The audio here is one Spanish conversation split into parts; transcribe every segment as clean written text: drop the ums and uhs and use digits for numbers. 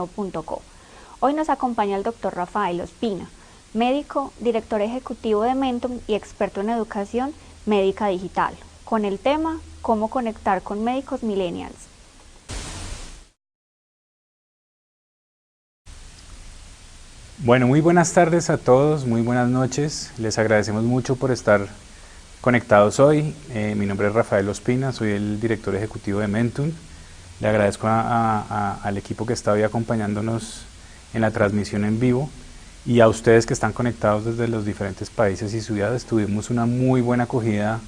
ateneo.co. Hoy nos acompaña el doctor Rafael Ospina, médico, director ejecutivo de Mentum y experto en educación médica digital, con el tema ¿Cómo conectar con médicos millennials? Bueno, muy buenas tardes a todos, muy buenas noches. Les agradecemos mucho por estar conectados hoy. Mi nombre es Rafael Ospina, soy el director ejecutivo de Mentum. Le agradezco al equipo que está hoy acompañándonos en la transmisión en vivo y a ustedes que están conectados desde los diferentes países y ciudades. Tuvimos una muy buena acogida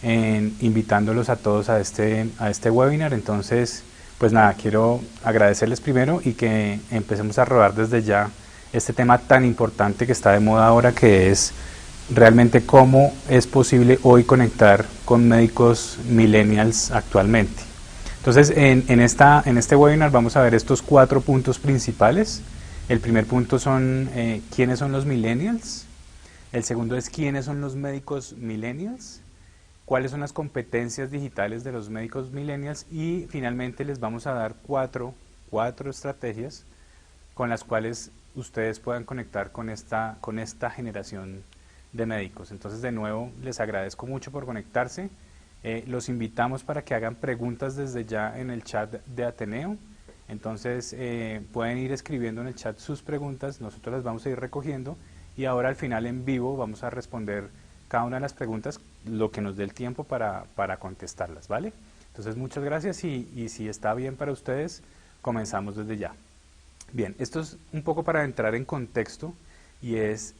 invitándolos a todos a este webinar. Entonces, pues nada, quiero agradecerles primero y que empecemos a rodar desde ya este tema tan importante que está de moda ahora, que es realmente cómo es posible hoy conectar con médicos millennials actualmente. Entonces, en este webinar vamos a ver estos 4 puntos principales. El primer punto son quiénes son los millennials. El segundo es quiénes son los médicos millennials. Cuáles son las competencias digitales de los médicos millennials. Y finalmente les vamos a dar cuatro estrategias con las cuales ustedes puedan conectar con esta generación de médicos. Entonces, de nuevo, les agradezco mucho por conectarse. Los invitamos para que hagan preguntas desde ya en el chat de Ateneo. Entonces, pueden ir escribiendo en el chat sus preguntas, nosotros las vamos a ir recogiendo y ahora al final en vivo vamos a responder cada una de las preguntas, lo que nos dé el tiempo para contestarlas, ¿vale? Entonces, muchas gracias y si está bien para ustedes, comenzamos desde ya. Bien, esto es un poco para entrar en contexto y es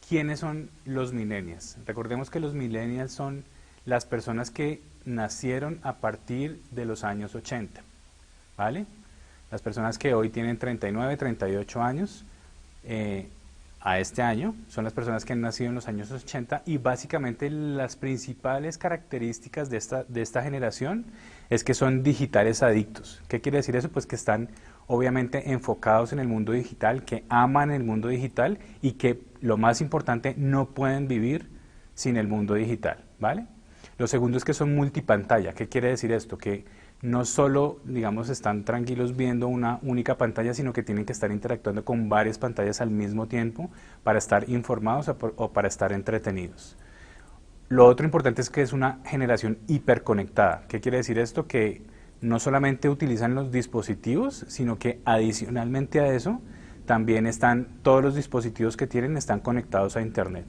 ¿quiénes son los millennials? Recordemos que los millennials son las personas que nacieron a partir de los años 80, ¿vale? Las personas que hoy tienen 39, 38 años a este año son las personas que han nacido en los años 80 y básicamente las principales características de esta generación es que son digitales adictos. ¿Qué quiere decir eso? Pues que están obviamente enfocados en el mundo digital, que aman el mundo digital y que, lo más importante, no pueden vivir sin el mundo digital, ¿vale? Lo segundo es que son multipantalla. ¿Qué quiere decir esto? Que no solo, digamos, están tranquilos viendo una única pantalla, sino que tienen que estar interactuando con varias pantallas al mismo tiempo para estar informados o para estar entretenidos. Lo otro importante es que es una generación hiperconectada. ¿Qué quiere decir esto? Que no solamente utilizan los dispositivos, sino que adicionalmente a eso, también todos los dispositivos que tienen están conectados a Internet.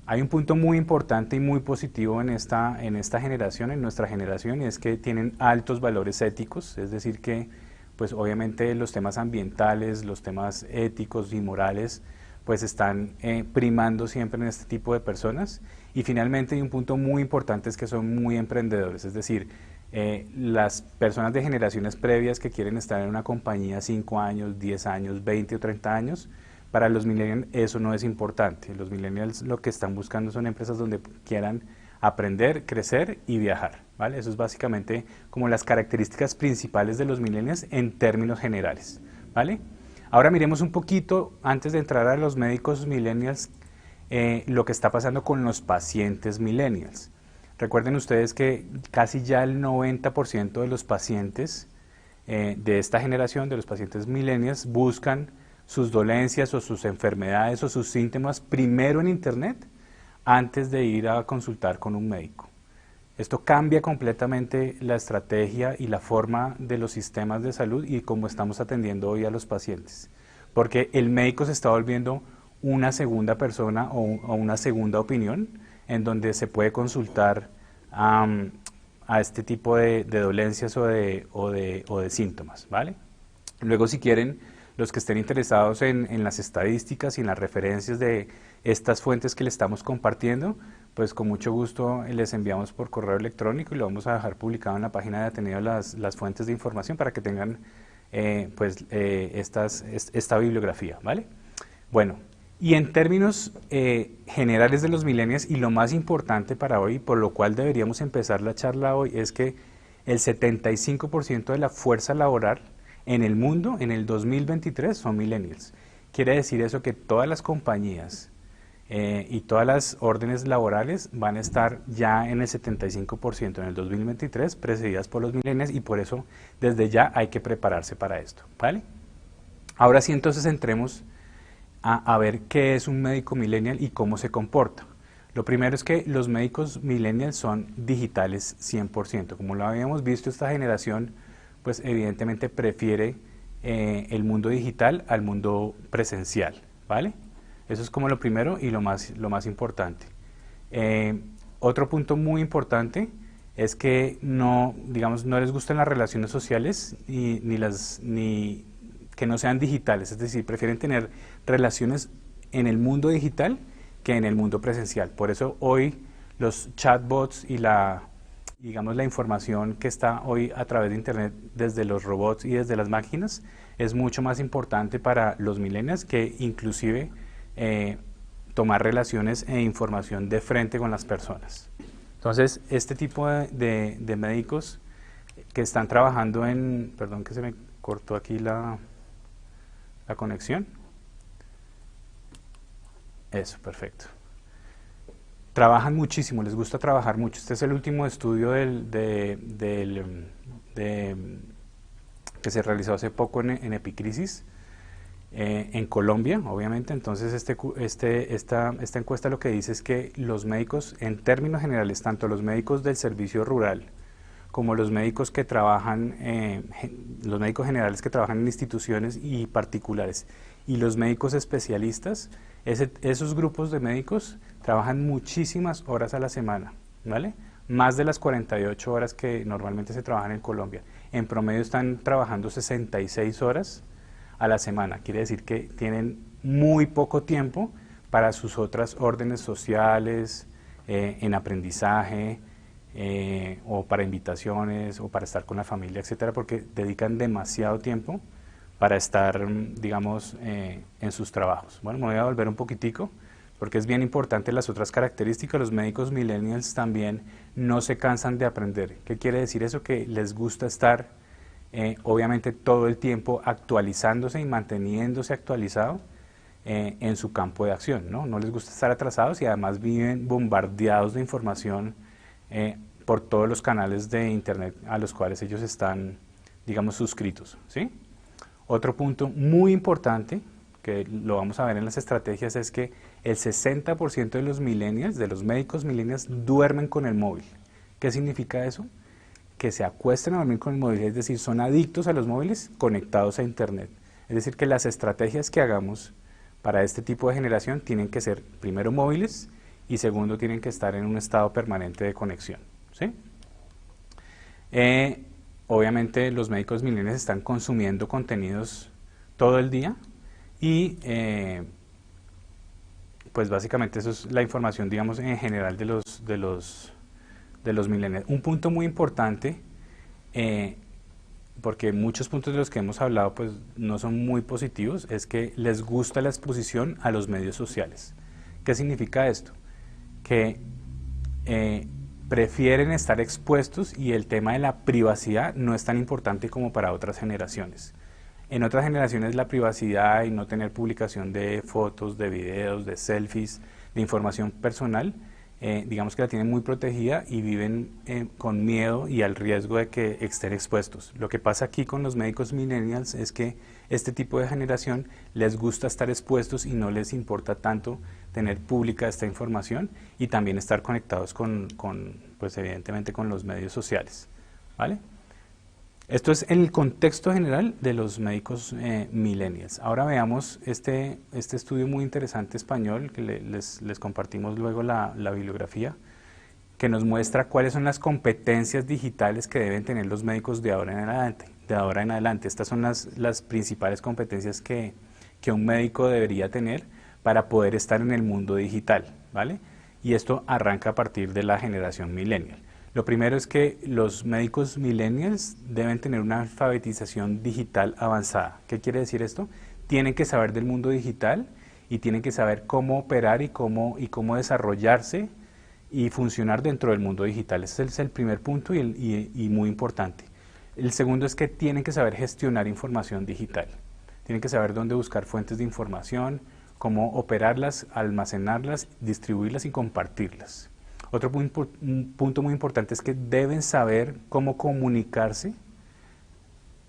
Hay un punto muy importante y muy positivo en esta generación, en nuestra generación, y es que tienen altos valores éticos, es decir que, pues obviamente los temas ambientales, los temas éticos y morales, pues están primando siempre en este tipo de personas. Y finalmente hay un punto muy importante, es que son muy emprendedores, es decir, las personas de generaciones previas que quieren estar en una compañía 5 años, 10 años, 20 o 30 años, para los millennials eso no es importante. Los millennials lo que están buscando son empresas donde quieran aprender, crecer y viajar, ¿vale? Eso es básicamente como las características principales de los millennials en términos generales, ¿vale? Ahora miremos un poquito, antes de entrar a los médicos millennials, lo que está pasando con los pacientes millennials. Recuerden ustedes que casi ya el 90% de los pacientes de esta generación, de los pacientes millennials, buscan sus dolencias o sus enfermedades o sus síntomas primero en Internet antes de ir a consultar con un médico. Esto cambia completamente la estrategia y la forma de los sistemas de salud y cómo estamos atendiendo hoy a los pacientes, porque el médico se está volviendo una segunda persona o una segunda opinión en donde se puede consultar a este tipo de dolencias o de síntomas, ¿vale? Luego, si quieren, los que estén interesados en las estadísticas y en las referencias de estas fuentes que les estamos compartiendo, pues con mucho gusto les enviamos por correo electrónico y lo vamos a dejar publicado en la página de Ateneo las fuentes de información para que tengan esta bibliografía, ¿vale? Bueno, y en términos generales de los millennials, y lo más importante para hoy, por lo cual deberíamos empezar la charla hoy, es que el 75% de la fuerza laboral en el mundo en el 2023 son millennials. Quiere decir eso que todas las compañías y todas las órdenes laborales van a estar ya en el 75% en el 2023 precedidas por los millennials y por eso desde ya hay que prepararse para esto, ¿vale? Ahora sí, entonces entremos a ver qué es un médico millennial y cómo se comporta. Lo primero es que los médicos millennials son digitales 100%. Como lo habíamos visto, esta generación pues evidentemente prefiere el mundo digital al mundo presencial, ¿vale? Eso es como lo primero y lo más importante. Otro punto muy importante es que no, digamos, no les gustan las relaciones sociales ni que no sean digitales, es decir, prefieren tener relaciones en el mundo digital que en el mundo presencial. Por eso hoy los chatbots y digamos, la información que está hoy a través de Internet desde los robots y desde las máquinas es mucho más importante para los millennials que inclusive tomar relaciones e información de frente con las personas. Entonces, este tipo de médicos que están trabajando en... Perdón que se me cortó aquí la conexión. Eso, perfecto. Trabajan muchísimo, les gusta trabajar mucho. Este es el último estudio que se realizó hace poco en Epicrisis, en Colombia, obviamente. Entonces, esta encuesta lo que dice es que los médicos, en términos generales, tanto los médicos del servicio rural como los médicos que trabajan, los médicos generales que trabajan en instituciones y particulares, y los médicos especialistas, esos grupos de médicos trabajan muchísimas horas a la semana, ¿vale? Más de las 48 horas que normalmente se trabajan en Colombia. En promedio están trabajando 66 horas a la semana. Quiere decir que tienen muy poco tiempo para sus otras órdenes sociales, en aprendizaje, o para invitaciones, o para estar con la familia, etcétera, porque dedican demasiado tiempo para estar, digamos, en sus trabajos. Bueno, me voy a volver un poquitico, porque es bien importante las otras características. Los médicos millennials también no se cansan de aprender. ¿Qué quiere decir eso? Que les gusta estar, obviamente, todo el tiempo actualizándose y manteniéndose actualizado en su campo de acción, ¿no? No les gusta estar atrasados y además viven bombardeados de información por todos los canales de Internet a los cuales ellos están, digamos, suscritos, ¿sí? Otro punto muy importante, que lo vamos a ver en las estrategias, es que el 60% de los millennials, de los médicos millennials, duermen con el móvil. ¿Qué significa eso? Que se acuesten a dormir con el móvil, es decir, son adictos a los móviles conectados a Internet. Es decir, que las estrategias que hagamos para este tipo de generación tienen que ser, primero, móviles, y segundo, tienen que estar en un estado permanente de conexión, ¿sí? Obviamente los médicos millennials están consumiendo contenidos todo el día y pues básicamente eso es la información, digamos, en general de los millennials. Un punto muy importante, porque muchos puntos de los que hemos hablado pues no son muy positivos, es que les gusta la exposición a los medios sociales. ¿Qué significa esto? Que prefieren estar expuestos y el tema de la privacidad no es tan importante como para otras generaciones. En otras generaciones la privacidad y no tener publicación de fotos, de videos, de selfies, de información personal, digamos que la tienen muy protegida y viven con miedo y al riesgo de que estén expuestos. Lo que pasa aquí con los médicos millennials es que este tipo de generación les gusta estar expuestos y no les importa tanto tener pública esta información y también estar conectados pues evidentemente con los medios sociales, ¿vale? Esto es el contexto general de los médicos millennials. Ahora veamos este estudio muy interesante español, que les compartimos luego la bibliografía, que nos muestra cuáles son las competencias digitales que deben tener los médicos de ahora en adelante. Estas son las principales competencias que un médico debería tener para poder estar en el mundo digital, ¿vale? Y esto arranca a partir de la generación millennial. Lo primero es que los médicos millennials deben tener una alfabetización digital avanzada. ¿Qué quiere decir esto? Tienen que saber del mundo digital y tienen que saber cómo operar y cómo desarrollarse y funcionar dentro del mundo digital. Ese es el primer punto y muy importante. El segundo es que tienen que saber gestionar información digital. Tienen que saber dónde buscar fuentes de información, cómo operarlas, almacenarlas, distribuirlas y compartirlas. Otro punto muy importante es que deben saber cómo comunicarse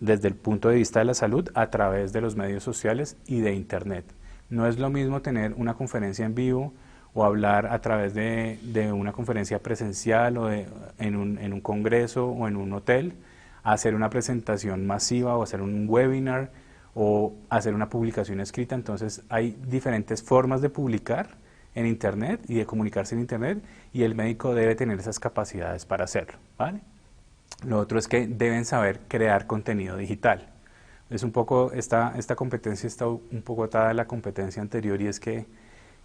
desde el punto de vista de la salud a través de los medios sociales y de Internet. No es lo mismo tener una conferencia en vivo o hablar a través de una conferencia presencial o en un congreso o en un hotel, hacer una presentación masiva o hacer un webinar o hacer una publicación escrita. Entonces hay diferentes formas de publicar en Internet y de comunicarse en Internet, y el médico debe tener esas capacidades para hacerlo, ¿vale? Lo otro es que deben saber crear contenido digital. Es un poco, esta competencia está un poco atada a la competencia anterior, y es que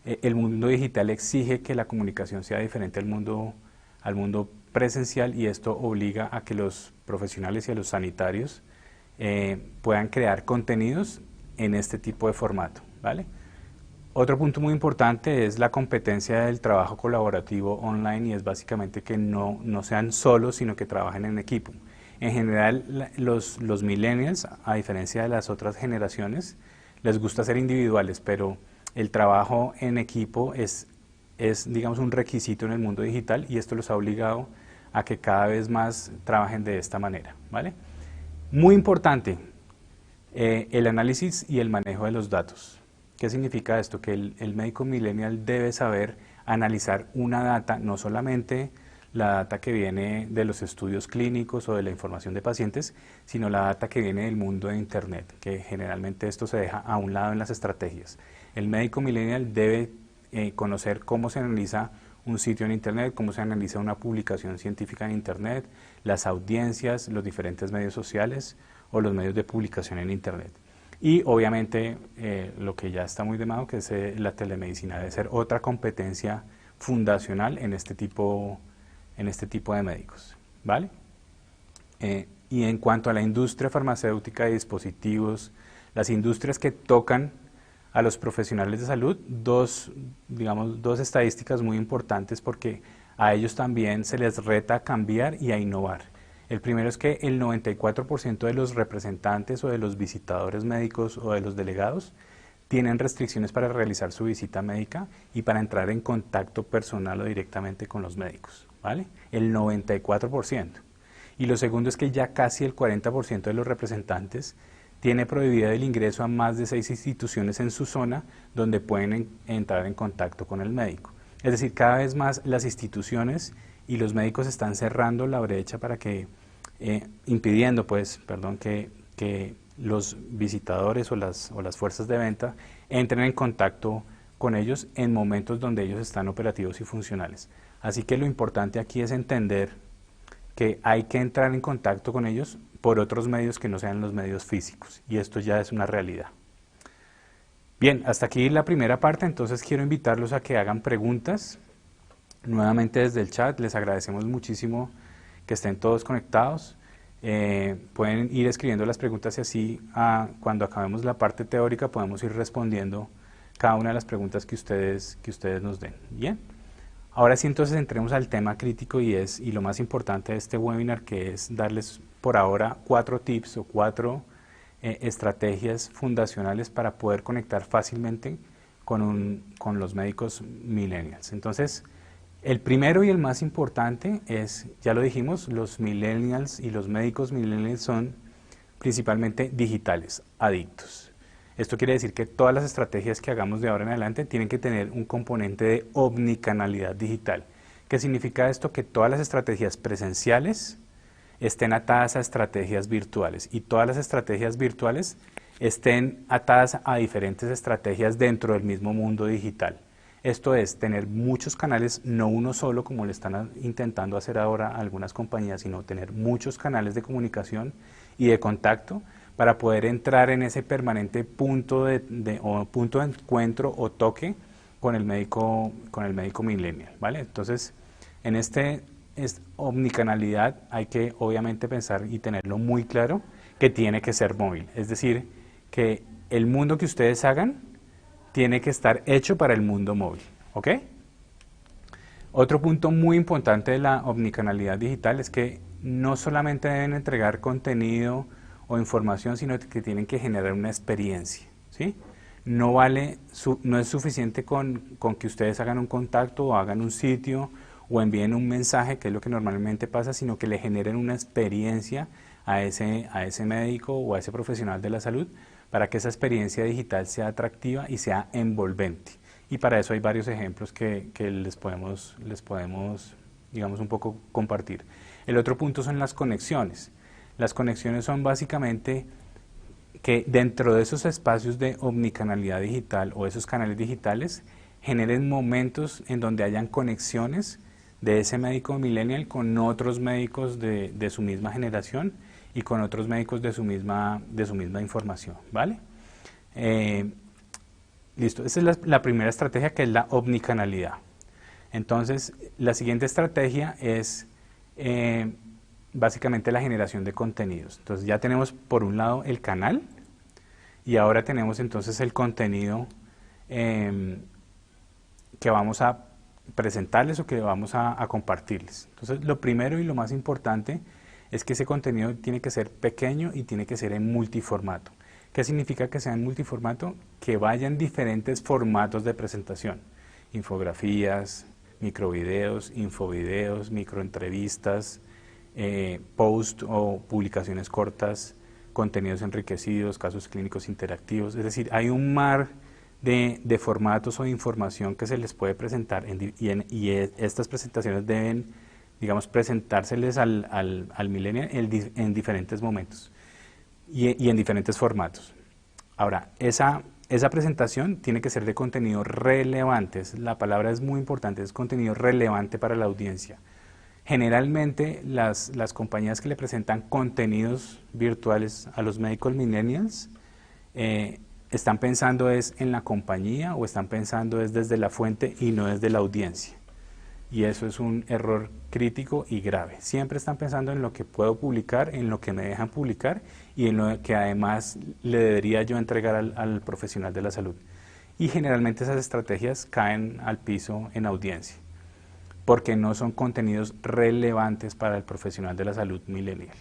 el mundo digital exige que la comunicación sea diferente al mundo presencial, y esto obliga a que los profesionales y a los sanitarios puedan crear contenidos en este tipo de formato, ¿vale? Otro punto muy importante es la competencia del trabajo colaborativo online, y es básicamente que no sean solos, sino que trabajen en equipo. En general, los millennials, a diferencia de las otras generaciones, les gusta ser individuales, pero el trabajo en equipo es digamos, un requisito en el mundo digital, y esto los ha obligado a que cada vez más trabajen de esta manera, ¿vale? Muy importante, el análisis y el manejo de los datos. ¿Qué significa esto? Que el médico millennial debe saber analizar una data, no solamente la data que viene de los estudios clínicos o de la información de pacientes, sino la data que viene del mundo de Internet, que generalmente esto se deja a un lado en las estrategias. El médico millennial debe conocer cómo se analiza un sitio en Internet, cómo se analiza una publicación científica en Internet, las audiencias, los diferentes medios sociales o los medios de publicación en Internet. Y obviamente lo que ya está muy de moda, que es la telemedicina, debe ser otra competencia fundacional en este tipo de médicos, ¿vale? Y en cuanto a la industria farmacéutica y dispositivos, las industrias que tocan a los profesionales de salud, dos estadísticas muy importantes, porque a ellos también se les reta a cambiar y a innovar. El primero es que el 94% de los representantes o de los visitadores médicos o de los delegados tienen restricciones para realizar su visita médica y para entrar en contacto personal o directamente con los médicos, ¿vale? El 94%. Y lo segundo es que ya casi el 40% de los representantes tiene prohibido el ingreso a más de 6 instituciones en su zona donde pueden entrar en contacto con el médico. Es decir, cada vez más las instituciones y los médicos están cerrando la brecha para que, impidiendo que los visitadores o las fuerzas de venta entren en contacto con ellos en momentos donde ellos están operativos y funcionales. Así que lo importante aquí es entender que hay que entrar en contacto con ellos por otros medios que no sean los medios físicos, y esto ya es una realidad. Bien, hasta aquí la primera parte. Entonces quiero invitarlos a que hagan preguntas nuevamente desde el chat. Les agradecemos muchísimo que estén todos conectados. Pueden ir escribiendo las preguntas, y así cuando acabemos la parte teórica podemos ir respondiendo cada una de las preguntas que ustedes nos den. Bien, ahora sí, entonces entremos al tema crítico, y lo más importante de este webinar, que es darles por ahora 4 tips o 4 estrategias fundacionales para poder conectar fácilmente con los médicos millennials. Entonces, el primero y el más importante es, ya lo dijimos, los millennials y los médicos millennials son principalmente digitales, adictos. Esto quiere decir que todas las estrategias que hagamos de ahora en adelante tienen que tener un componente de omnicanalidad digital. ¿Qué significa esto? Que todas las estrategias presenciales estén atadas a estrategias virtuales, y todas las estrategias virtuales estén atadas a diferentes estrategias dentro del mismo mundo digital. Esto es, tener muchos canales, no uno solo como le están intentando hacer ahora algunas compañías, sino tener muchos canales de comunicación y de contacto para poder entrar en ese permanente punto de encuentro o toque con el médico millennial, ¿vale? Entonces, en omnicanalidad hay que obviamente pensar y tenerlo muy claro que tiene que ser móvil, es decir, que el mundo que ustedes hagan tiene que estar hecho para el mundo móvil, ¿ok? Otro punto muy importante de la omnicanalidad digital es que no solamente deben entregar contenido o información, sino que tienen que generar una experiencia, ¿sí? No es suficiente con que ustedes hagan un contacto o hagan un sitio o envíen un mensaje, que es lo que normalmente pasa, sino que le generen una experiencia a ese médico o a ese profesional de la salud para que esa experiencia digital sea atractiva y sea envolvente. Y para eso hay varios ejemplos que les podemos, digamos, un poco compartir. El otro punto son las conexiones. Las conexiones son básicamente que dentro de esos espacios de omnicanalidad digital o esos canales digitales generen momentos en donde hayan conexiones de ese médico millennial con otros médicos de su misma generación y con otros médicos de su misma información, ¿vale? Listo, esa es la primera estrategia, que es la omnicanalidad. Entonces, la siguiente estrategia es básicamente la generación de contenidos. Entonces ya tenemos por un lado el canal y ahora tenemos entonces el contenido que vamos a presentarles o que vamos a compartirles. Entonces lo primero y lo más importante es que ese contenido tiene que ser pequeño y tiene que ser en multiformato. ¿Qué significa que sea en multiformato? Que vayan diferentes formatos de presentación: infografías, microvideos, infovideos, microentrevistas, post o publicaciones cortas, contenidos enriquecidos, casos clínicos interactivos. Es decir, hay un mar de formatos o de información que se les puede presentar y estas presentaciones deben, digamos, presentárseles al millennial en diferentes momentos y en diferentes formatos. Ahora, esa presentación tiene que ser de contenido relevante. La palabra es muy importante, es contenido relevante para la audiencia. Generalmente las compañías que le presentan contenidos virtuales a los médicos millennials están pensando es en la compañía o están pensando es desde la fuente y no desde la audiencia. Y eso es un error crítico y grave. Siempre están pensando en lo que puedo publicar, en lo que me dejan publicar y en lo que además le debería yo entregar al profesional de la salud. Y generalmente esas estrategias caen al piso en audiencia, porque no son contenidos relevantes para el profesional de la salud millennial.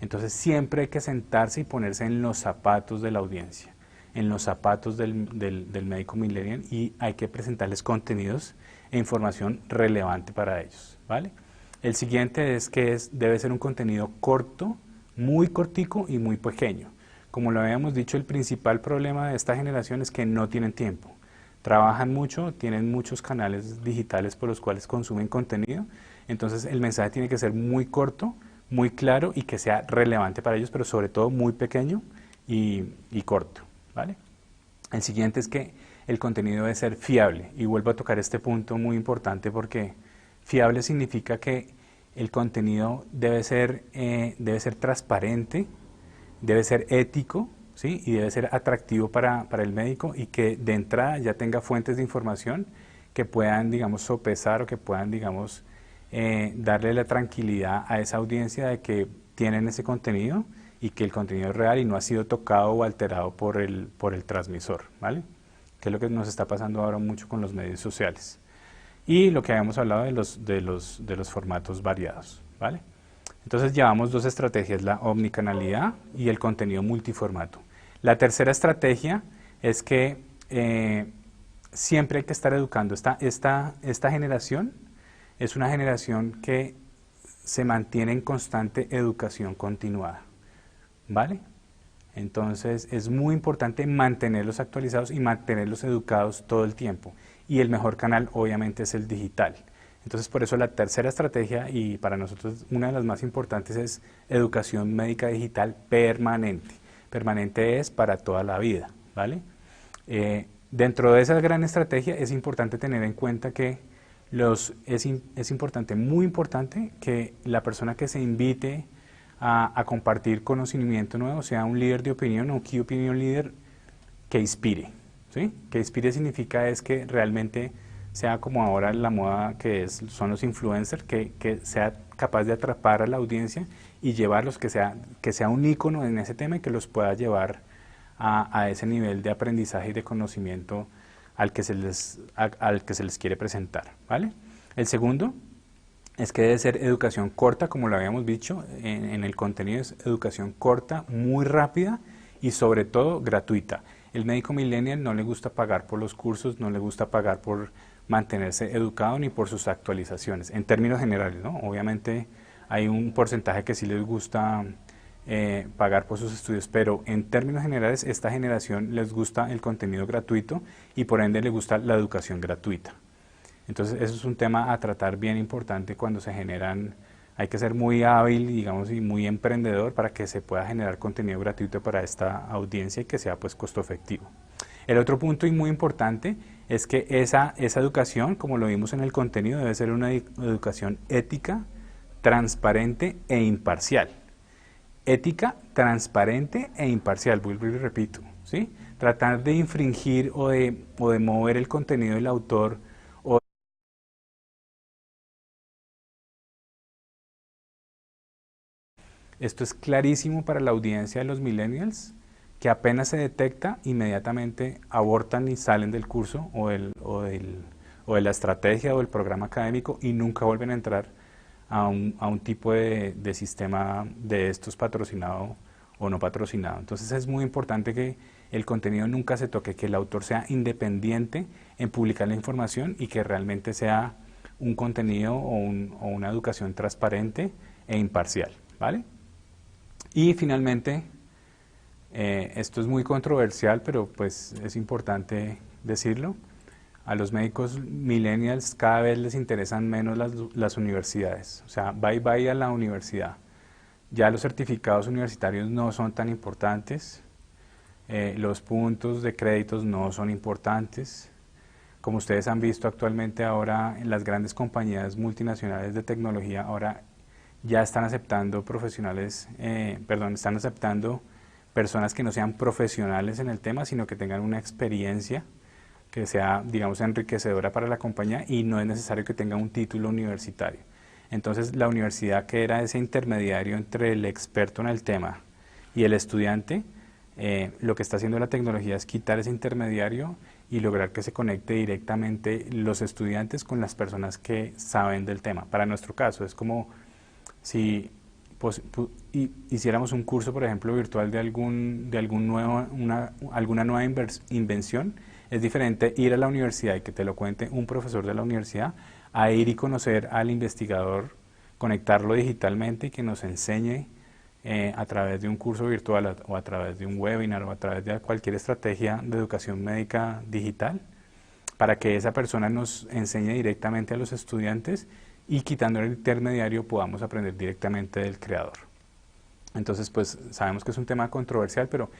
Entonces siempre hay que sentarse y ponerse en los zapatos de la audiencia, en los zapatos del médico millennial, y hay que presentarles contenidos e información relevante para ellos, ¿vale? El siguiente es que debe ser un contenido corto, muy cortico y muy pequeño. Como lo habíamos dicho, el principal problema de esta generación es que no tienen tiempo. Trabajan mucho, tienen muchos canales digitales por los cuales consumen contenido, entonces el mensaje tiene que ser muy corto, muy claro y que sea relevante para ellos, pero sobre todo muy pequeño y corto, ¿vale? El siguiente es que el contenido debe ser fiable, y vuelvo a tocar este punto muy importante porque fiable significa que el contenido debe ser transparente, debe ser ético, ¿sí? Y debe ser atractivo para el médico, y que de entrada ya tenga fuentes de información que puedan, digamos, sopesar o que puedan, digamos, darle la tranquilidad a esa audiencia de que tienen ese contenido y que el contenido es real y no ha sido tocado o alterado por el transmisor, ¿vale? Que es lo que nos está pasando ahora mucho con los medios sociales. Y lo que habíamos hablado de los formatos variados, ¿vale? Entonces llevamos dos estrategias, la omnicanalidad y el contenido multiformato. La tercera estrategia es que siempre hay que estar educando. Esta generación es una generación que se mantiene en constante educación continuada, ¿vale? Entonces es muy importante mantenerlos actualizados y mantenerlos educados todo el tiempo. Y el mejor canal obviamente es el digital. Entonces por eso la tercera estrategia, y para nosotros una de las más importantes, es educación médica digital permanente. Permanente es para toda la vida, ¿vale? Dentro de esa gran estrategia es importante tener en cuenta que es importante, muy importante, que la persona que se invite a compartir conocimiento nuevo sea un líder de opinión o un key opinion leader que inspire, ¿sí? Que inspire significa es que realmente sea como ahora la moda son los influencers, que sea capaz de atrapar a la audiencia y llevarlos, que sea un ícono en ese tema y que los pueda llevar a ese nivel de aprendizaje y de conocimiento al que se les quiere presentar, ¿vale? El segundo es que debe ser educación corta, como lo habíamos dicho, en el contenido es educación corta, muy rápida y sobre todo gratuita. El médico millennial no le gusta pagar por los cursos, no le gusta pagar por mantenerse educado ni por sus actualizaciones, en términos generales, ¿no? Obviamente hay un porcentaje que sí les gusta pagar por sus estudios, pero en términos generales esta generación les gusta el contenido gratuito y por ende les gusta la educación gratuita. Entonces eso es un tema a tratar bien importante cuando se generan, hay que ser muy hábil, digamos, y muy emprendedor para que se pueda generar contenido gratuito para esta audiencia y que sea pues costo efectivo. El otro punto y muy importante es que esa educación, como lo vimos en el contenido, debe ser una educación ética, transparente e imparcial. Ética, transparente e imparcial, vuelvo y repito, ¿sí? Tratar de infringir o de mover el contenido del autor. Esto es clarísimo para la audiencia de los millennials, que apenas se detecta, inmediatamente abortan y salen del curso o de la estrategia o del programa académico y nunca vuelven a entrar a un tipo de sistema de estos patrocinado o no patrocinado. Entonces es muy importante que el contenido nunca se toque, que el autor sea independiente en publicar la información y que realmente sea un contenido o una educación transparente e imparcial, ¿vale? Y finalmente, esto es muy controversial, pero pues es importante decirlo, a los médicos millennials cada vez les interesan menos las universidades, o sea, bye bye a la universidad. Ya los certificados universitarios no son tan importantes, los puntos de créditos no son importantes. Como ustedes han visto actualmente ahora en las grandes compañías multinacionales de tecnología, ahora ya están aceptando están aceptando personas que no sean profesionales en el tema, sino que tengan una experiencia que sea, digamos, enriquecedora para la compañía y no es necesario que tenga un título universitario. Entonces, la universidad, que era ese intermediario entre el experto en el tema y el estudiante, lo que está haciendo la tecnología es quitar ese intermediario y lograr que se conecte directamente los estudiantes con las personas que saben del tema. Para nuestro caso, es como si hiciéramos un curso, por ejemplo, virtual de alguna nueva invención. Es diferente ir a la universidad y que te lo cuente un profesor de la universidad a ir y conocer al investigador, conectarlo digitalmente y que nos enseñe a través de un curso virtual o a través de un webinar o a través de cualquier estrategia de educación médica digital, para que esa persona nos enseñe directamente a los estudiantes y quitando el intermediario podamos aprender directamente del creador. Entonces, pues sabemos que es un tema controversial, pero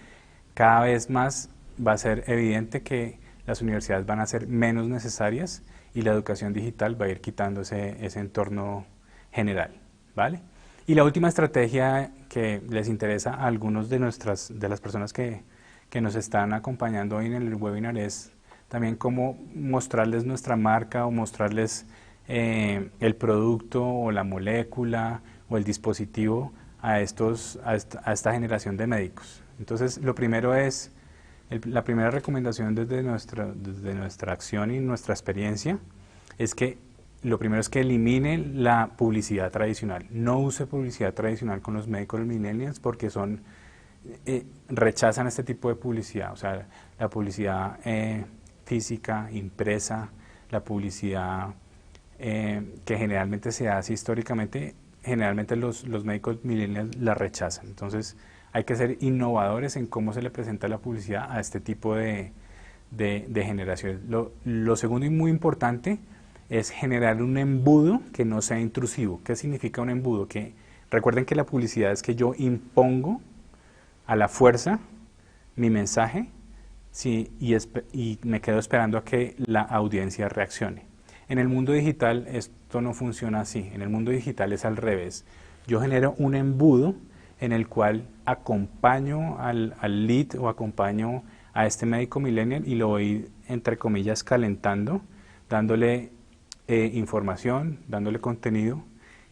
cada vez más va a ser evidente que las universidades van a ser menos necesarias y la educación digital va a ir quitando ese entorno general, ¿vale? Y la última estrategia que les interesa a algunos de las personas que nos están acompañando hoy en el webinar es también cómo mostrarles nuestra marca o mostrarles el producto o la molécula o el dispositivo a esta generación de médicos. Entonces, lo primero es, la primera recomendación desde nuestra acción y nuestra experiencia es que lo primero es que elimine la publicidad tradicional. No use publicidad tradicional con los médicos millennials porque rechazan este tipo de publicidad, o sea, la publicidad física, impresa, la publicidad que generalmente se hace históricamente, generalmente los médicos millennials la rechazan. Entonces hay que ser innovadores en cómo se le presenta la publicidad a este tipo de generaciones. Lo segundo y muy importante es generar un embudo que no sea intrusivo. ¿Qué significa un embudo? Que recuerden que la publicidad es que yo impongo a la fuerza mi mensaje, sí, y me quedo esperando a que la audiencia reaccione. En el mundo digital esto no funciona así. En el mundo digital es al revés. Yo genero un embudo en el cual acompaño al lead o acompaño a este médico millennial y lo voy, entre comillas, calentando, dándole información, dándole contenido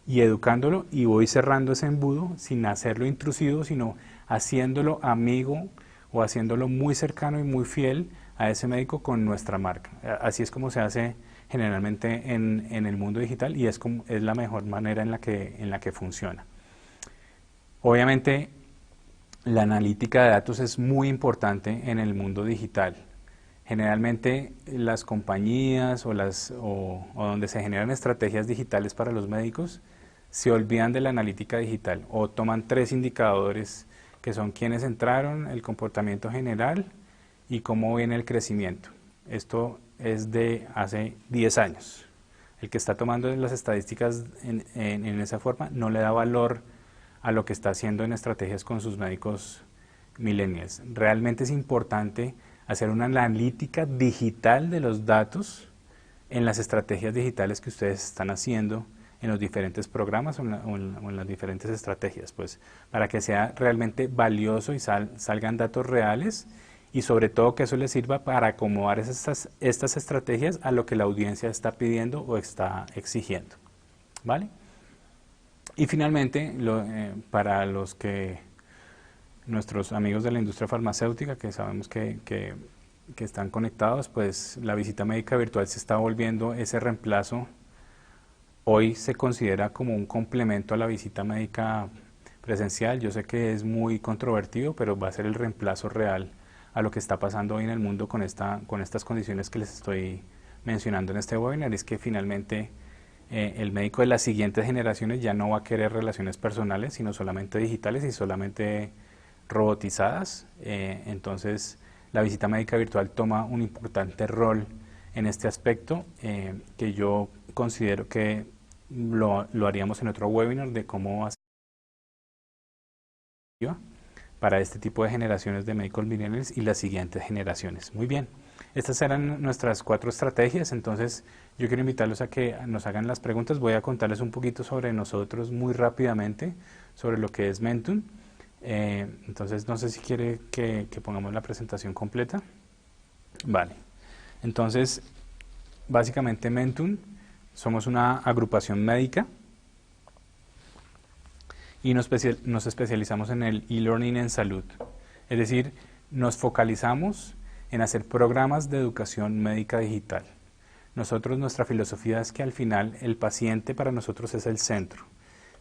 y educándolo, y voy cerrando ese embudo sin hacerlo intrusivo, sino haciéndolo amigo o haciéndolo muy cercano y muy fiel a ese médico con nuestra marca. Así es como se hace generalmente en el mundo digital y es la mejor manera en la que funciona. Obviamente la analítica de datos es muy importante en el mundo digital. Generalmente las compañías o donde se generan estrategias digitales para los médicos se olvidan de la analítica digital o toman tres indicadores que son quiénes entraron, el comportamiento general y cómo viene el crecimiento. Esto es de hace 10 años. El que está tomando las estadísticas en esa forma no le da valor a lo que está haciendo en estrategias con sus médicos millennials. Realmente es importante hacer una analítica digital de los datos en las estrategias digitales que ustedes están haciendo en los diferentes programas o en las diferentes estrategias, pues para que sea realmente valioso y salgan datos reales y sobre todo que eso les sirva para acomodar estas estrategias a lo que la audiencia está pidiendo o está exigiendo, ¿vale? Y finalmente, para nuestros amigos de la industria farmacéutica, que sabemos que están conectados, pues la visita médica virtual se está volviendo ese reemplazo. Hoy se considera como un complemento a la visita médica presencial. Yo sé que es muy controvertido, pero va a ser el reemplazo real a lo que está pasando hoy en el mundo con estas condiciones que les estoy mencionando en este webinar. Es que finalmente el médico de las siguientes generaciones ya no va a querer relaciones personales, sino solamente digitales y solamente robotizadas. Entonces la visita médica virtual toma un importante rol en este aspecto, que yo considero que lo haríamos en otro webinar de cómo hacer para este tipo de generaciones de médicos millennials y las siguientes generaciones. Muy bien, estas eran nuestras 4 estrategias. Entonces yo quiero invitarlos a que nos hagan las preguntas. Voy a contarles un poquito sobre nosotros muy rápidamente, sobre lo que es Mentun. Entonces no sé si quiere que pongamos la presentación completa. Vale, entonces básicamente Mentun somos una agrupación médica y nos especializamos en el e-learning en salud. Es decir, nos focalizamos en hacer programas de educación médica digital. Nuestra filosofía es que al final el paciente para nosotros es el centro.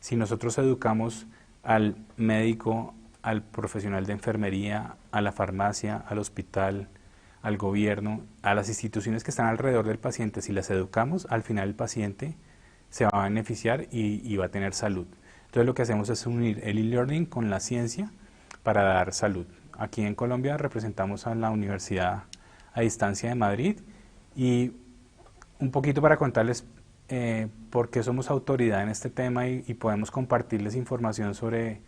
Si nosotros educamos al médico, al profesional de enfermería, a la farmacia, al hospital, al gobierno, a las instituciones que están alrededor del paciente, si las educamos, al final el paciente se va a beneficiar y va a tener salud. Entonces lo que hacemos es unir el e-learning con la ciencia para dar salud. Aquí en Colombia representamos a la Universidad a Distancia de Madrid y un poquito para contarles por qué somos autoridad en este tema y podemos compartirles información sobre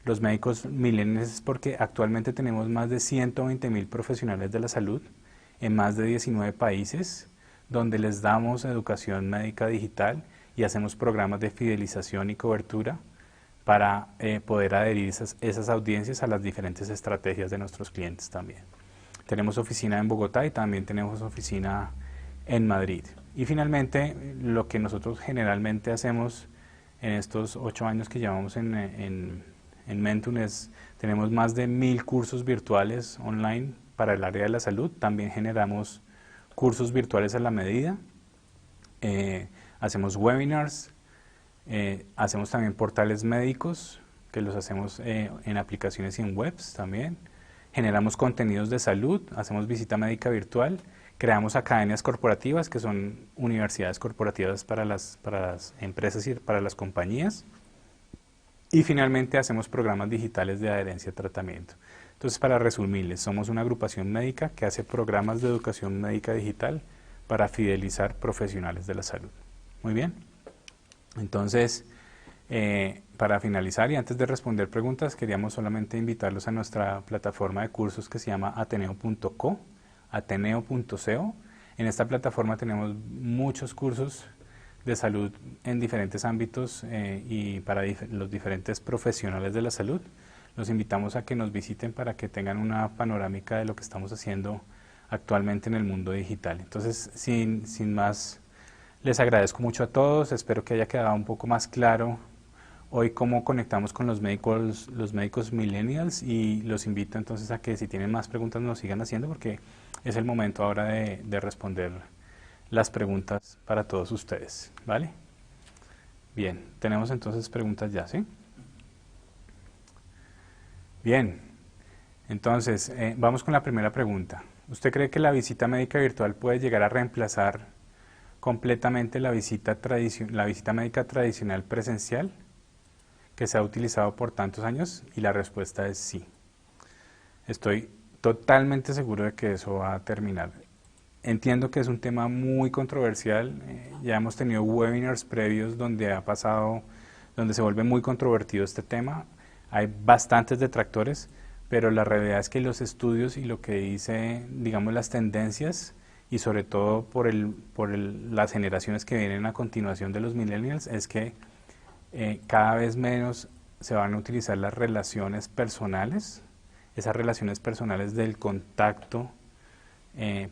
los médicos millennials, es porque actualmente tenemos más de 120.000 profesionales de la salud en más de 19 países, donde les damos educación médica digital y hacemos programas de fidelización y cobertura para poder adherir esas audiencias a las diferentes estrategias de nuestros clientes también. Tenemos oficina en Bogotá y también tenemos oficina en Madrid. Y finalmente, lo que nosotros generalmente hacemos en estos 8 años que llevamos en Mentun es, tenemos más de 1000 cursos virtuales online para el área de la salud. También generamos cursos virtuales a la medida. Hacemos webinars. Hacemos también portales médicos, que los hacemos en aplicaciones y en webs también. Generamos contenidos de salud, hacemos visita médica virtual, creamos academias corporativas, que son universidades corporativas para las empresas y para las compañías. Y finalmente hacemos programas digitales de adherencia a tratamiento. Entonces, para resumirles, somos una agrupación médica que hace programas de educación médica digital para fidelizar profesionales de la salud. Muy bien. Entonces, para finalizar y antes de responder preguntas, queríamos solamente invitarlos a nuestra plataforma de cursos que se llama ateneo.co, ateneo.co. En esta plataforma tenemos muchos cursos de salud en diferentes ámbitos y para los diferentes profesionales de la salud. Los invitamos a que nos visiten para que tengan una panorámica de lo que estamos haciendo actualmente en el mundo digital. Entonces, sin más, les agradezco mucho a todos, espero que haya quedado un poco más claro hoy cómo conectamos con los médicos millennials, y los invito entonces a que si tienen más preguntas nos sigan haciendo, porque es el momento ahora de responder las preguntas para todos ustedes, ¿vale? Bien, tenemos entonces preguntas ya, ¿sí? Bien, entonces vamos con la primera pregunta. ¿Usted cree que la visita médica virtual puede llegar a reemplazar completamente la visita médica tradicional presencial que se ha utilizado por tantos años? Y la respuesta es sí. Estoy totalmente seguro de que eso va a terminar. Entiendo que es un tema muy controversial, ya hemos tenido webinars previos donde se vuelve muy controvertido este tema, hay bastantes detractores, pero la realidad es que los estudios y lo que dice, digamos, las tendencias, y sobre todo por las generaciones que vienen a continuación de los millennials, es que cada vez menos se van a utilizar las relaciones personales, esas relaciones personales del contacto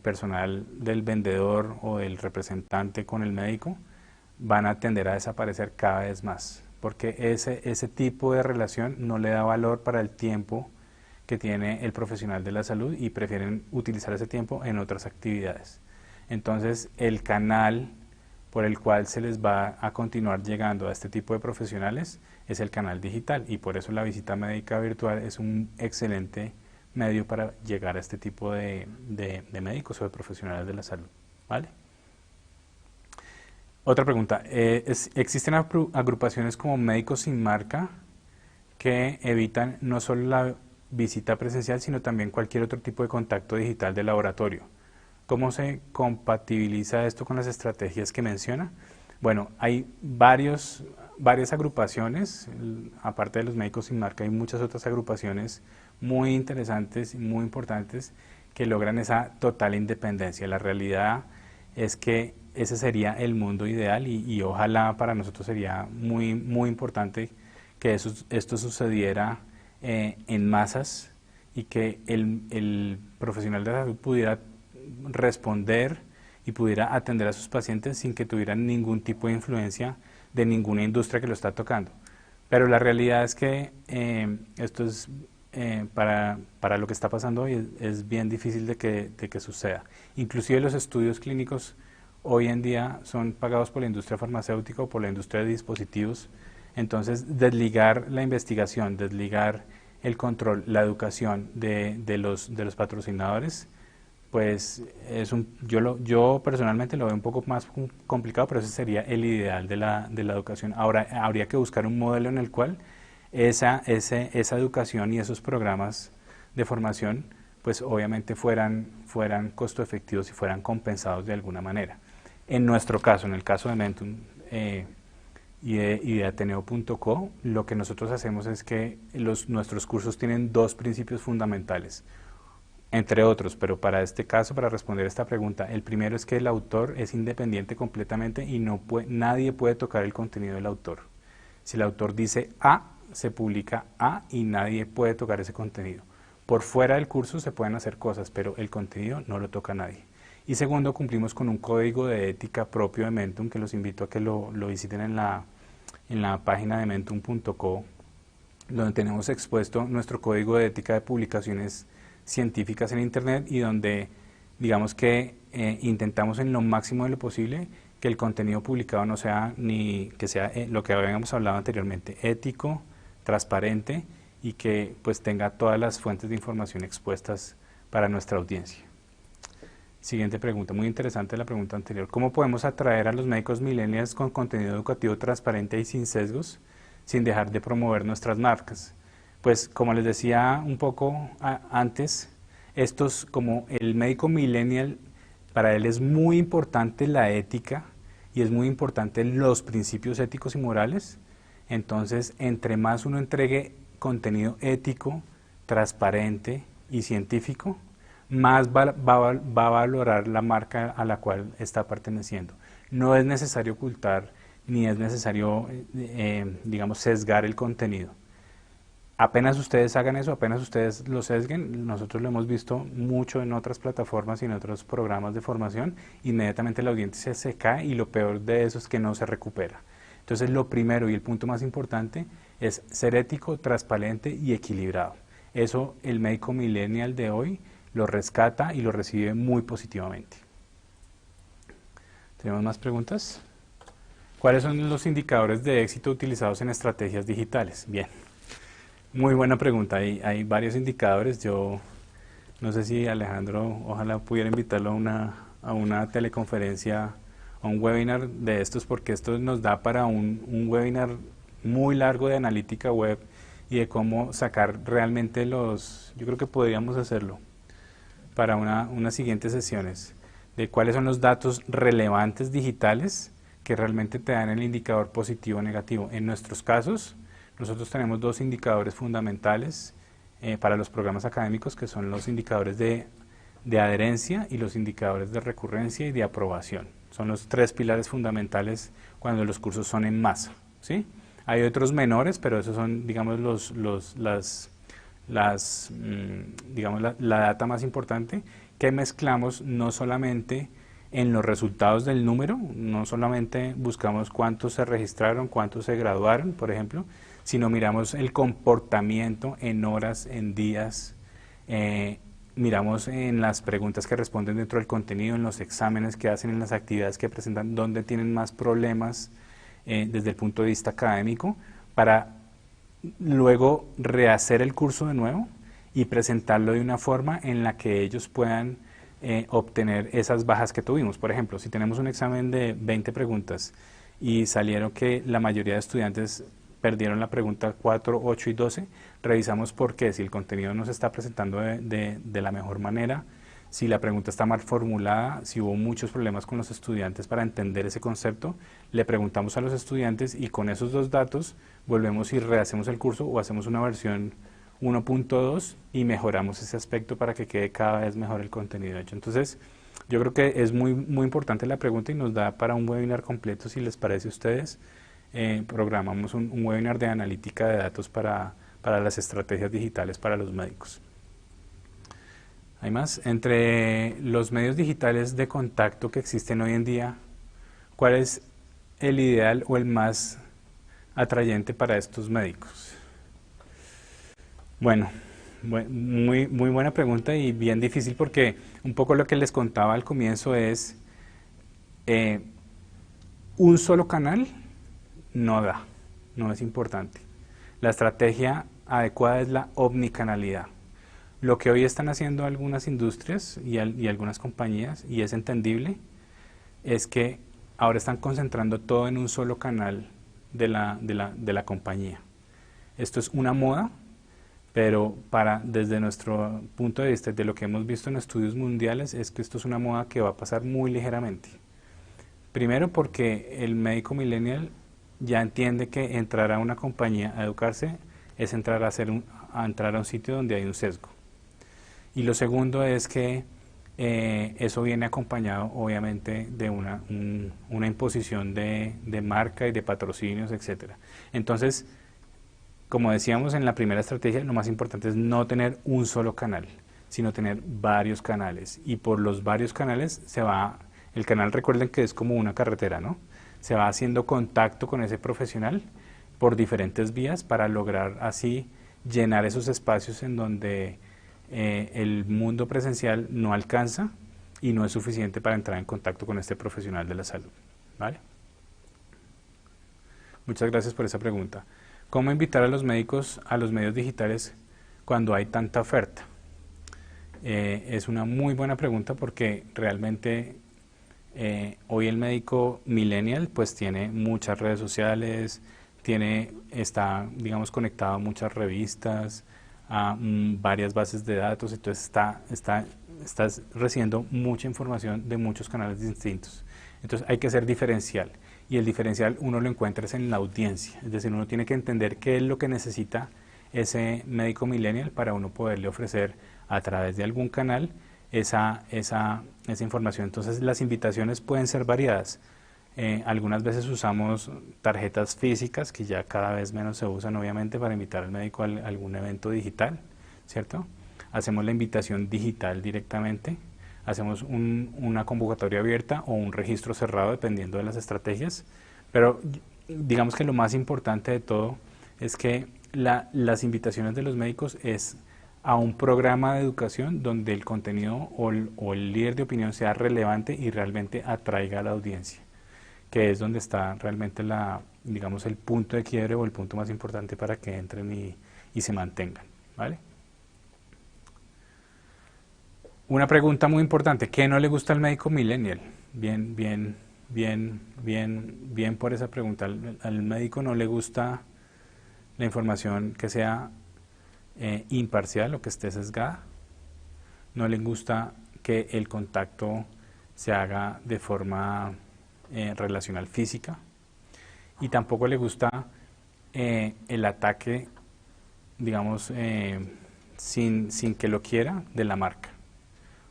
personal del vendedor o del representante con el médico, van a tender a desaparecer cada vez más, porque ese tipo de relación no le da valor para el tiempo que tiene el profesional de la salud y prefieren utilizar ese tiempo en otras actividades. Entonces, el canal por el cual se les va a continuar llegando a este tipo de profesionales es el canal digital, y por eso la visita médica virtual es un excelente medio para llegar a este tipo de médicos o de profesionales de la salud, ¿vale? Otra pregunta, ¿existen agrupaciones como Médicos Sin Marca que evitan no solo la visita presencial, sino también cualquier otro tipo de contacto digital de laboratorio? ¿Cómo se compatibiliza esto con las estrategias que menciona? Bueno, hay varias agrupaciones, aparte de los Médicos Sin Marca, hay muchas otras agrupaciones muy interesantes y muy importantes que logran esa total independencia. La realidad es que ese sería el mundo ideal y ojalá para nosotros sería muy, muy importante que esto sucediera en masas y que el profesional de la salud pudiera responder y pudiera atender a sus pacientes sin que tuvieran ningún tipo de influencia de ninguna industria que lo está tocando. Pero la realidad es que esto es para lo que está pasando hoy es bien difícil de que suceda. Inclusive los estudios clínicos hoy en día son pagados por la industria farmacéutica o por la industria de dispositivos. Entonces, desligar la investigación, desligar el control, la educación de los patrocinadores, pues yo personalmente lo veo un poco más complicado, pero ese sería el ideal de la educación. Ahora, habría que buscar un modelo en el cual esa educación y esos programas de formación, pues obviamente fueran costo efectivos y fueran compensados de alguna manera. En nuestro caso, en el caso de Mentum y de Ateneo.co, lo que nosotros hacemos es que nuestros cursos tienen dos principios fundamentales, entre otros, pero para este caso, para responder esta pregunta, el primero es que el autor es independiente completamente y nadie puede tocar el contenido del autor. Si el autor dice A, se publica A y nadie puede tocar ese contenido. Por fuera del curso se pueden hacer cosas, pero el contenido no lo toca nadie. Y segundo, cumplimos con un código de ética propio de Mentum, que los invito a que lo visiten en la página de Mentum.co, donde tenemos expuesto nuestro código de ética de publicaciones científicas en Internet y donde digamos que intentamos en lo máximo de lo posible que el contenido publicado no sea que sea lo que habíamos hablado anteriormente, ético, transparente y que pues tenga todas las fuentes de información expuestas para nuestra audiencia. Siguiente pregunta, muy interesante la pregunta anterior. ¿Cómo podemos atraer a los médicos millennials con contenido educativo transparente y sin sesgos, sin dejar de promover nuestras marcas? Pues como les decía un poco antes, como el médico millennial, para él es muy importante la ética y es muy importante los principios éticos y morales. Entonces, entre más uno entregue contenido ético, transparente y científico, más va a valorar la marca a la cual está perteneciendo. No es necesario ocultar ni es necesario, digamos, sesgar el contenido. Apenas ustedes hagan eso, apenas ustedes lo sesguen, nosotros lo hemos visto mucho en otras plataformas y en otros programas de formación, inmediatamente la audiencia se cae y lo peor de eso es que no se recupera. Entonces lo primero y el punto más importante es ser ético, transparente y equilibrado. Eso el médico millennial de hoy lo rescata y lo recibe muy positivamente. ¿Tenemos más preguntas? ¿Cuáles son los indicadores de éxito utilizados en estrategias digitales? Bien. Muy buena pregunta, hay varios indicadores. Yo no sé si Alejandro, ojalá pudiera invitarlo a una teleconferencia a un webinar de estos, porque esto nos da para un webinar muy largo de analítica web y de cómo sacar realmente yo creo que podríamos hacerlo para unas siguientes sesiones, de cuáles son los datos relevantes digitales que realmente te dan el indicador positivo o negativo. En nuestros casos, nosotros tenemos dos indicadores fundamentales para los programas académicos, que son los indicadores de adherencia y los indicadores de recurrencia y de aprobación. Son los tres pilares fundamentales cuando los cursos son en masa, ¿sí? Hay otros menores, pero esos son, digamos, digamos, la data más importante, que mezclamos no solamente en los resultados del número, no solamente buscamos cuántos se registraron, cuántos se graduaron, por ejemplo, sino miramos el comportamiento en horas, en días, miramos en las preguntas que responden dentro del contenido, en los exámenes que hacen, en las actividades que presentan, dónde tienen más problemas desde el punto de vista académico, para luego rehacer el curso de nuevo y presentarlo de una forma en la que ellos puedan obtener esas bajas que tuvimos. Por ejemplo, si tenemos un examen de 20 preguntas y salieron que la mayoría de estudiantes perdieron la pregunta 4, 8 y 12, revisamos por qué, si el contenido no se está presentando de la mejor manera, si la pregunta está mal formulada, si hubo muchos problemas con los estudiantes para entender ese concepto, le preguntamos a los estudiantes y con esos dos datos volvemos y rehacemos el curso o hacemos una versión 1.2 y mejoramos ese aspecto para que quede cada vez mejor el contenido hecho. Entonces, yo creo que es muy importante la pregunta y nos da para un webinar completo, si les parece a ustedes. Programamos un webinar de analítica de datos para las estrategias digitales para los médicos. Hay más. Entre los medios digitales de contacto que existen hoy en día, ¿cuál es el ideal o el más atrayente para estos médicos? Bueno, muy buena pregunta y bien difícil, porque un poco lo que les contaba al comienzo es un solo canal no da, no es importante. La estrategia adecuada es la omnicanalidad. Lo que hoy están haciendo algunas industrias y algunas compañías, y es entendible, es que ahora están concentrando todo en un solo canal de la compañía. Esto es una moda, pero desde nuestro punto de vista, de lo que hemos visto en estudios mundiales, es que esto es una moda que va a pasar muy ligeramente. Primero porque el médico millennial ya entiende que entrar a una compañía a educarse es entrar a un sitio donde hay un sesgo. Y lo segundo es que eso viene acompañado obviamente de una imposición de marca y de patrocinios, etcétera. Entonces, como decíamos en la primera estrategia, lo más importante es no tener un solo canal, sino tener varios canales. Y por los varios canales el canal, recuerden que es como una carretera, ¿no? Se va haciendo contacto con ese profesional por diferentes vías para lograr así llenar esos espacios en donde el mundo presencial no alcanza y no es suficiente para entrar en contacto con este profesional de la salud, ¿vale? Muchas gracias por esa pregunta. ¿Cómo invitar a los médicos a los medios digitales cuando hay tanta oferta? Es una muy buena pregunta, porque realmente hoy el médico millennial pues tiene muchas redes sociales, está, digamos, conectado a muchas revistas, a varias bases de datos, entonces estás recibiendo mucha información de muchos canales distintos. Entonces hay que ser diferencial, y el diferencial uno lo encuentra en la audiencia, es decir, uno tiene que entender qué es lo que necesita ese médico millennial para uno poderle ofrecer a través de algún canal esa información. Entonces las invitaciones pueden ser variadas. Algunas veces usamos tarjetas físicas, que ya cada vez menos se usan obviamente, para invitar al médico a algún evento digital, ¿cierto? Hacemos la invitación digital directamente, hacemos una convocatoria abierta o un registro cerrado dependiendo de las estrategias, pero digamos que lo más importante de todo es que las invitaciones de los médicos es a un programa de educación donde el contenido o el líder de opinión sea relevante y realmente atraiga a la audiencia, que es donde está realmente digamos, el punto de quiebre o el punto más importante para que entren y se mantengan, ¿vale? Una pregunta muy importante: ¿qué no le gusta al médico millennial? Bien bien por esa pregunta. Al médico no le gusta la información que sea imparcial o que esté sesgada. No le gusta que el contacto se haga de forma relacional física. Y tampoco le gusta el ataque, digamos, sin que lo quiera, de la marca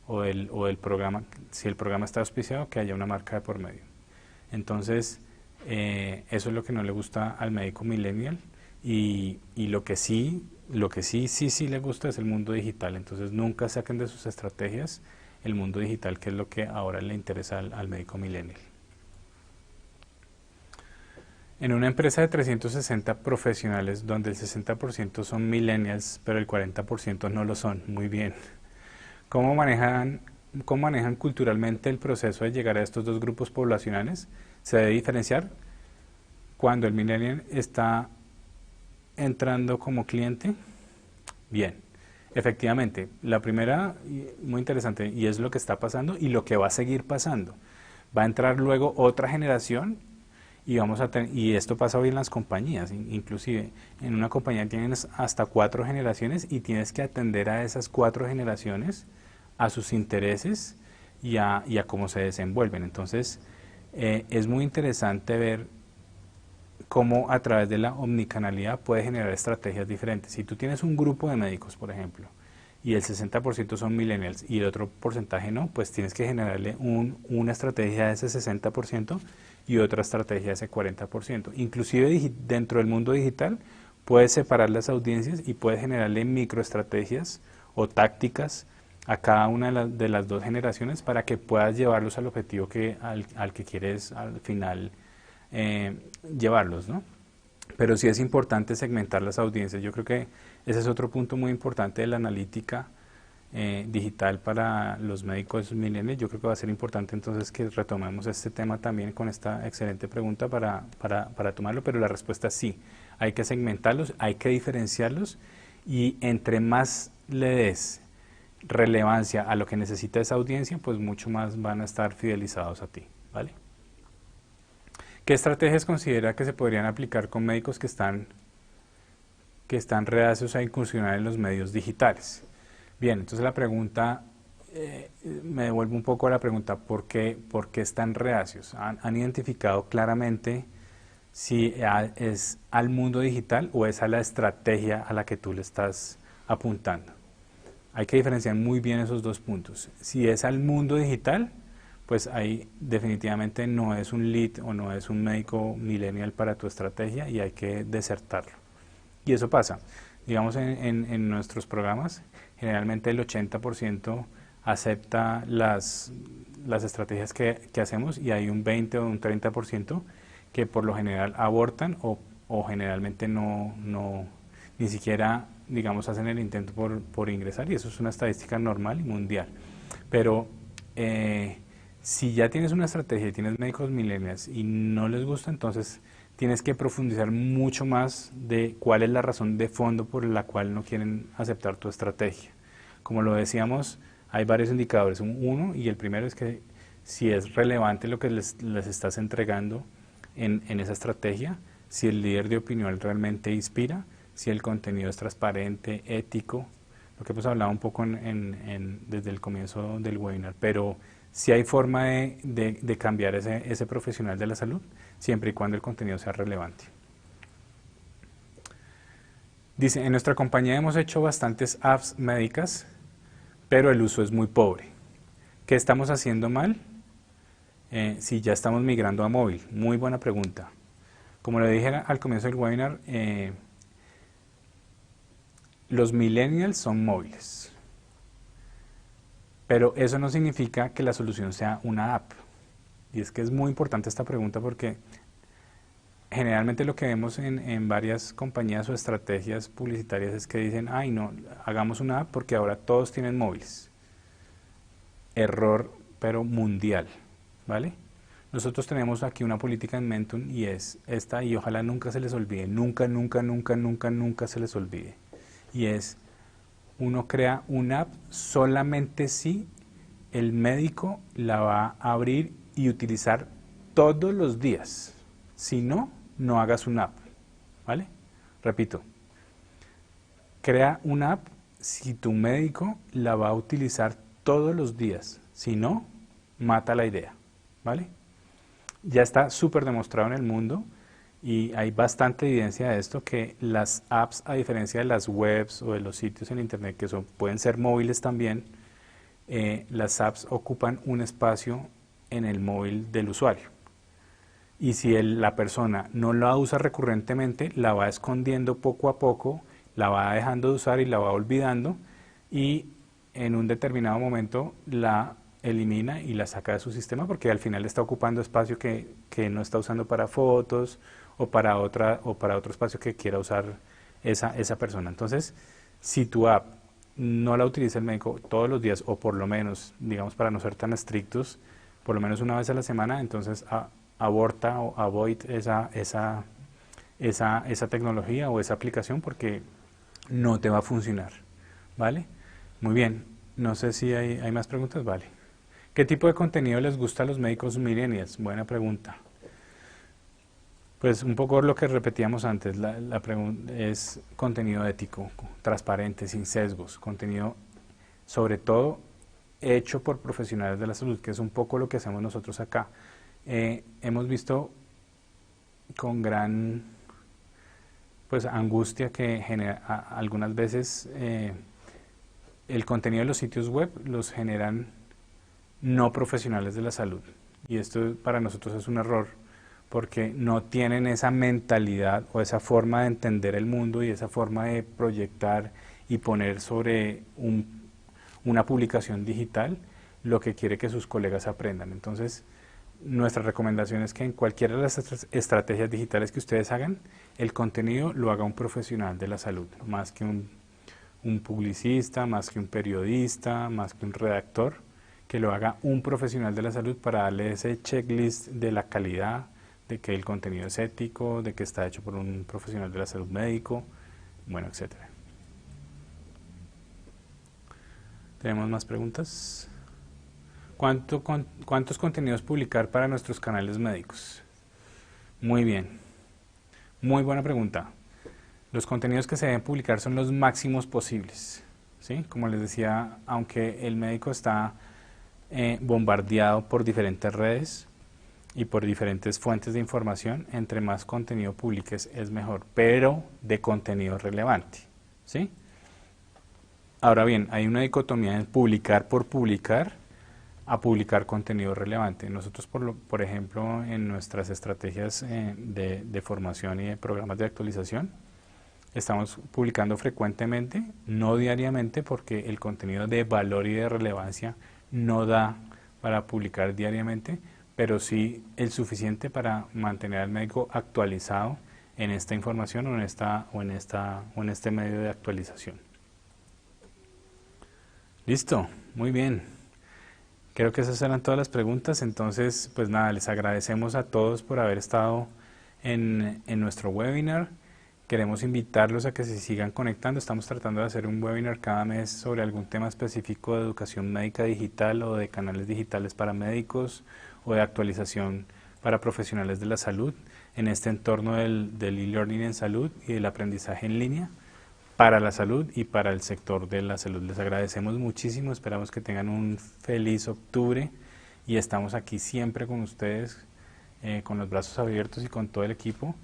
o del programa. Si el programa está auspiciado, que haya una marca de por medio. Entonces, eso es lo que no le gusta al médico millennial. Y lo que sí le gusta es el mundo digital. Entonces, nunca saquen de sus estrategias el mundo digital, que es lo que ahora le interesa al médico millennial. En una empresa de 360 profesionales, donde el 60% son millennials, pero el 40% no lo son, muy bien. ¿Cómo manejan culturalmente el proceso de llegar a estos dos grupos poblacionales? Se debe diferenciar cuando el millennial está entrando como cliente. Bien, efectivamente, la primera, muy interesante, y es lo que está pasando y lo que va a seguir pasando. Va a entrar luego otra generación y esto pasa hoy en las compañías, inclusive en una compañía tienes hasta 4 generaciones y tienes que atender a esas 4 generaciones, a sus intereses y a cómo se desenvuelven. Entonces, es muy interesante ver cómo a través de la omnicanalidad puede generar estrategias diferentes. Si tú tienes un grupo de médicos, por ejemplo, y el 60% son millennials y el otro porcentaje no, pues tienes que generarle una estrategia de ese 60% y otra estrategia de ese 40%. Inclusive dentro del mundo digital puedes separar las audiencias y puedes generarle microestrategias o tácticas a cada una de las dos generaciones para que puedas llevarlos al objetivo al que quieres al final llevarlos, ¿no? Pero sí es importante segmentar las audiencias. Yo creo que ese es otro punto muy importante de la analítica digital para los médicos millennials. Yo creo que va a ser importante entonces que retomemos este tema también con esta excelente pregunta para tomarlo, pero la respuesta es sí. Hay que segmentarlos, hay que diferenciarlos y entre más le des relevancia a lo que necesita esa audiencia, pues mucho más van a estar fidelizados a ti, ¿vale? ¿Qué estrategias considera que se podrían aplicar con médicos que están reacios a incursionar en los medios digitales? Bien, entonces la pregunta, me devuelvo un poco a la pregunta, ¿por qué están reacios? ¿Han identificado claramente si es al mundo digital o es a la estrategia a la que tú le estás apuntando? Hay que diferenciar muy bien esos dos puntos. Si es al mundo digital, pues ahí definitivamente no es un lead o no es un médico millennial para tu estrategia y hay que desertarlo. Y eso pasa, digamos en nuestros programas, generalmente el 80% acepta las estrategias que hacemos y hay un 20 o un 30% que por lo general abortan o generalmente ni siquiera, digamos, hacen el intento por ingresar, y eso es una estadística normal y mundial. Pero si ya tienes una estrategia y tienes médicos millennials y no les gusta, entonces tienes que profundizar mucho más de cuál es la razón de fondo por la cual no quieren aceptar tu estrategia. Como lo decíamos, hay varios indicadores. Uno, y el primero es que si es relevante lo que les estás entregando en esa estrategia, si el líder de opinión realmente inspira, si el contenido es transparente, ético, lo que hemos hablado un poco desde el comienzo del webinar, pero si hay forma de cambiar ese profesional de la salud, siempre y cuando el contenido sea relevante. Dice, en nuestra compañía hemos hecho bastantes apps médicas, pero el uso es muy pobre. ¿Qué estamos haciendo mal? Si ya estamos migrando a móvil. Muy buena pregunta. Como le dije al comienzo del webinar, los millennials son móviles. Pero eso no significa que la solución sea una app. Y es que es muy importante esta pregunta porque generalmente lo que vemos en varias compañías o estrategias publicitarias es que dicen, ay no, hagamos una app porque ahora todos tienen móviles. Error, pero mundial, ¿vale? Nosotros tenemos aquí una política en Mentum y es esta, y ojalá nunca se les olvide, nunca se les olvide. Y es, uno crea una app solamente si el médico la va a abrir y utilizar todos los días. Si no, no hagas una app, ¿vale? Repito, crea una app si tu médico la va a utilizar todos los días. Si no, mata la idea, ¿vale? Ya está súper demostrado en el mundo y hay bastante evidencia de esto, que las apps, a diferencia de las webs o de los sitios en internet que pueden ser móviles también, las apps ocupan un espacio en el móvil del usuario. Y si la persona no la usa recurrentemente, la va escondiendo poco a poco, la va dejando de usar y la va olvidando, y en un determinado momento la elimina y la saca de su sistema, porque al final está ocupando espacio que no está usando para fotos o para otro espacio que quiera usar esa persona. Entonces, si tu app no la utiliza el médico todos los días, o por lo menos, digamos, para no ser tan estrictos, por lo menos una vez a la semana, entonces aborta o avoid esa tecnología o esa aplicación, porque no te va a funcionar, ¿vale? Muy bien, no sé si hay más preguntas, vale. ¿Qué tipo de contenido les gusta a los médicos millennials? Buena pregunta. Pues un poco lo que repetíamos antes, la pregunta es contenido ético, transparente, sin sesgos, contenido sobre todo hecho por profesionales de la salud, que es un poco lo que hacemos nosotros acá. Hemos visto con gran angustia que genera algunas veces el contenido de los sitios web los generan no profesionales de la salud, y esto para nosotros es un error, porque no tienen esa mentalidad o esa forma de entender el mundo y esa forma de proyectar y poner sobre una publicación digital lo que quiere que sus colegas aprendan. Entonces, nuestra recomendación es que en cualquiera de las estrategias digitales que ustedes hagan, el contenido lo haga un profesional de la salud, más que un publicista, más que un periodista, más que un redactor, que lo haga un profesional de la salud para darle ese checklist de la calidad, de que el contenido es ético, de que está hecho por un profesional de la salud médico, bueno, etcétera. ¿Tenemos más preguntas? ¿Cuántos contenidos publicar para nuestros canales médicos? Muy bien, muy buena pregunta. Los contenidos que se deben publicar son los máximos posibles, ¿sí? Como les decía, aunque el médico está bombardeado por diferentes redes y por diferentes fuentes de información, entre más contenido publiques es mejor, pero de contenido relevante, ¿sí? Ahora bien, hay una dicotomía en publicar por publicar a publicar contenido relevante. Nosotros, por ejemplo, en nuestras estrategias de formación y de programas de actualización, estamos publicando frecuentemente, no diariamente, porque el contenido de valor y de relevancia no da para publicar diariamente, pero sí el suficiente para mantener al médico actualizado en esta información o en este medio de actualización. Listo, muy bien. Creo que esas eran todas las preguntas. Entonces, pues nada, les agradecemos a todos por haber estado en nuestro webinar. Queremos invitarlos a que se sigan conectando. Estamos tratando de hacer un webinar cada mes sobre algún tema específico de educación médica digital o de canales digitales para médicos o de actualización para profesionales de la salud en este entorno del e-learning en salud y del aprendizaje en línea para la salud y para el sector de la salud. Les agradecemos muchísimo, esperamos que tengan un feliz octubre y estamos aquí siempre con ustedes con los brazos abiertos y con todo el equipo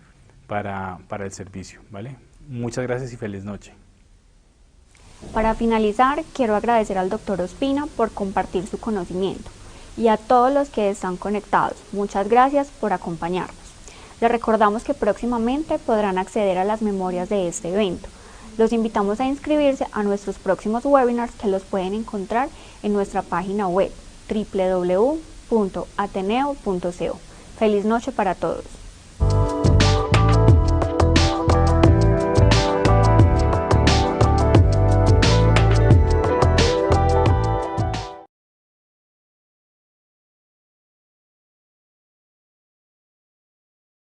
para el servicio, ¿vale? Muchas gracias y feliz noche. Para finalizar, quiero agradecer al Dr. Ospina por compartir su conocimiento y a todos los que están conectados. Muchas gracias por acompañarnos. Les recordamos que próximamente podrán acceder a las memorias de este evento. Los invitamos a inscribirse a nuestros próximos webinars, que los pueden encontrar en nuestra página web www.ateneo.co. Feliz noche para todos.